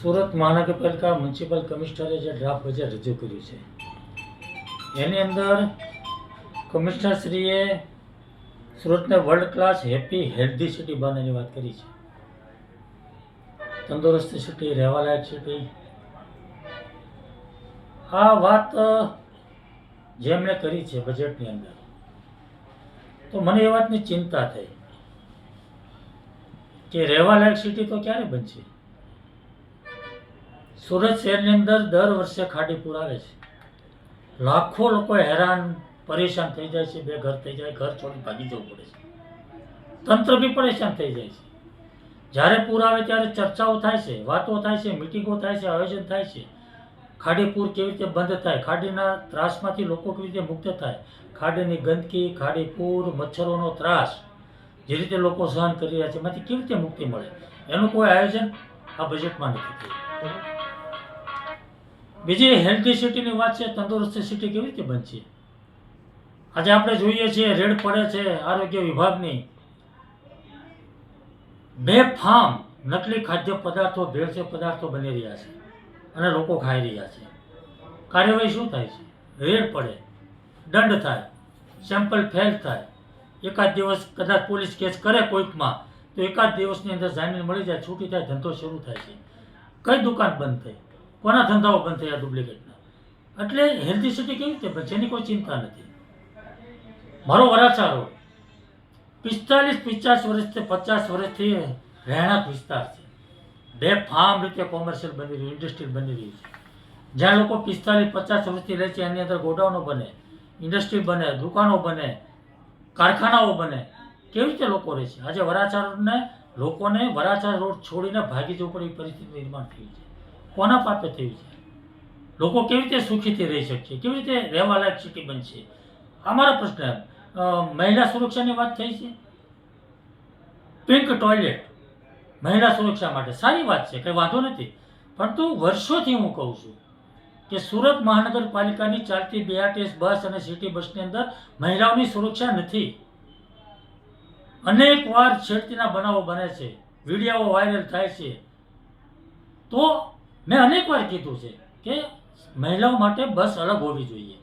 સુરત મહાનગરપાલિકા મ્યુનિસિપલ કમિશનરે જે ડ્રાફ્ટ બજેટ રજૂ કર્યું છે એની અંદર કમિશનરશ્રીએ સુરતને world class happy healthy city બનાવવાની વાત કરી છે. તંદુરસ્ત સિટી, રહેવાલાયક સિટી. આ વાત જેમણે કરી છે બજેટની અંદર, તો મને એ વાતની ચિંતા થઈ કે રહેવાલાયક સિટી તો ક્યારે બનશે. સુરત શહેરની અંદર દર વર્ષે ખાડી પૂર આવે છે. લાખો લોકો હેરાન પરેશાન થઈ જાય છે, બેઘર થઈ જાય, ઘર છોડી ભાગી જવું પડે છે. તંત્ર બી પરેશાન થઈ જાય છે. જ્યારે પૂર આવે ત્યારે ચર્ચાઓ થાય છે, વાતો થાય છે, મિટિંગો થાય છે, આયોજન થાય છે. ખાડી પૂર કેવી રીતે બંધ થાય, ખાડીના ત્રાસમાંથી લોકો કેવી રીતે મુક્ત થાય, ખાડીની ગંદકી, ખાડી પૂર, મચ્છરોનો ત્રાસ જે રીતે લોકો સહન કરી રહ્યા છે એમાંથી કેવી રીતે મુક્તિ મળે, એનું કોઈ આયોજન આ બજેટમાં નથી થયું. બીજી હેલ્ધી સિટીની વાત છે, તંદુરસ્ત સિટી કેવી રીતે બનશે. આજે આપણે જોઈએ છીએ રેડ પડે છે આરોગ્ય વિભાગની. બેફામ નકલી ખાદ્ય પદાર્થો, ભેળસેળ પદાર્થો બની રહ્યા છે અને લોકો ખાઈ રહ્યા છે. કાર્યવાહી શું થાય છે? રેડ પડે, દંડ થાય, સેમ્પલ ફેલ થાય, એકાદ દિવસ કદાચ પોલીસ કેસ કરે કોઈકમાં તો એકાદ દિવસની અંદર જામીન મળી જાય, છૂટી થાય, ધંધો શરૂ થાય છે. કઈ દુકાન બંધ થઈ, કોના ધંધાઓ બંધ થયા ડુપ્લિકેટના. એટલે હેલ્ધી સિટી કેવી રીતે બનશે એની કોઈ ચિંતા નથી. મારો વરાછા રોડ 45-50 વર્ષથી 50 વર્ષથી રહેણાંક વિસ્તાર છે. બેફામ રીતે કોમર્શિયલ બની રહ્યું, ઇન્ડસ્ટ્રીયલ બની રહ્યું છે. જ્યાં લોકો 45-50 વર્ષથી રહે છે એની અંદર ગોડાઉનો બને, ઇન્ડસ્ટ્રી બને, દુકાનો બને, કારખાનાઓ બને. કેવી રીતે લોકો રહે છે? આજે વરાછા રોડને લોકોને વરાછા રોડ છોડીને ભાગી જવું પડે એ પરિસ્થિતિ નિર્માણ થયું છે. કોના પાપે થયું છે? લોકો કેવી રીતે સુખીથી રહી શકશે, કેવી રીતે રહેવાલાયક સિટી બનશે? અમારો પ્રશ્ન. મહિલા સુરક્ષાની વાત થઈ છે. પિંક ટોયલેટ મહિલા સુરક્ષા માટે સારી વાત છે, કંઈ વાંધો નથી. પરંતુ વર્ષોથી હું કહું છું કે સુરત મહાનગરપાલિકાની ચાલતી BRTS બસ અને સિટી બસની અંદર મહિલાઓની સુરક્ષા નથી. અનેક વાર છેડતીના બનાવો બને છે, વિડીયો વાયરલ થાય છે. તો મેં અનેક વાર કીધું છે કે મહિલાઓ માટે બસ અલગ હોવી જોઈએ.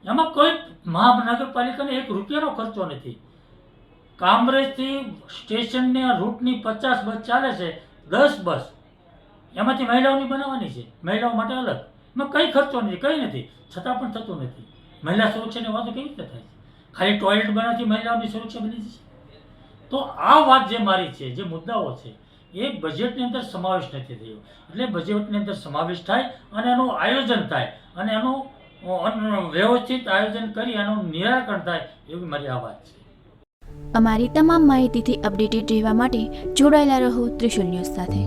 એમાં કોઈ મહાનગરપાલિકાને ₹1 ખર્ચો નથી. કામરેજથી સ્ટેશનની રૂટની 50 બસ ચાલે છે, 10 બસ એમાંથી મહિલાઓની બનાવવાની છે, મહિલાઓ માટે અલગ. એમાં કંઈ ખર્ચો નથી, કંઈ નથી, છતાં પણ થતું નથી. મહિલા સુરક્ષાની વાતો કેવી રીતે થાય છે? ખાલી ટોયલેટ બનાવવાથી મહિલાઓની સુરક્ષા બની જશે? તો આ વાત જે મારી છે, જે મુદ્દાઓ છે એ બજેટની અંદર સમાવેશ નથી થયો. એટલે બજેટની અંદર સમાવેશ થાય અને એનું આયોજન થાય અને એનું વ્યવસ્થિત આયોજન કરી એનું નિરાકરણ થાય એવી મારી આ વાત છે. અમારી તમામ માહિતીથી અપડેટેડ રહેવા માટે જોડાયેલા રહો ત્રિશુલ ન્યૂઝ સાથે.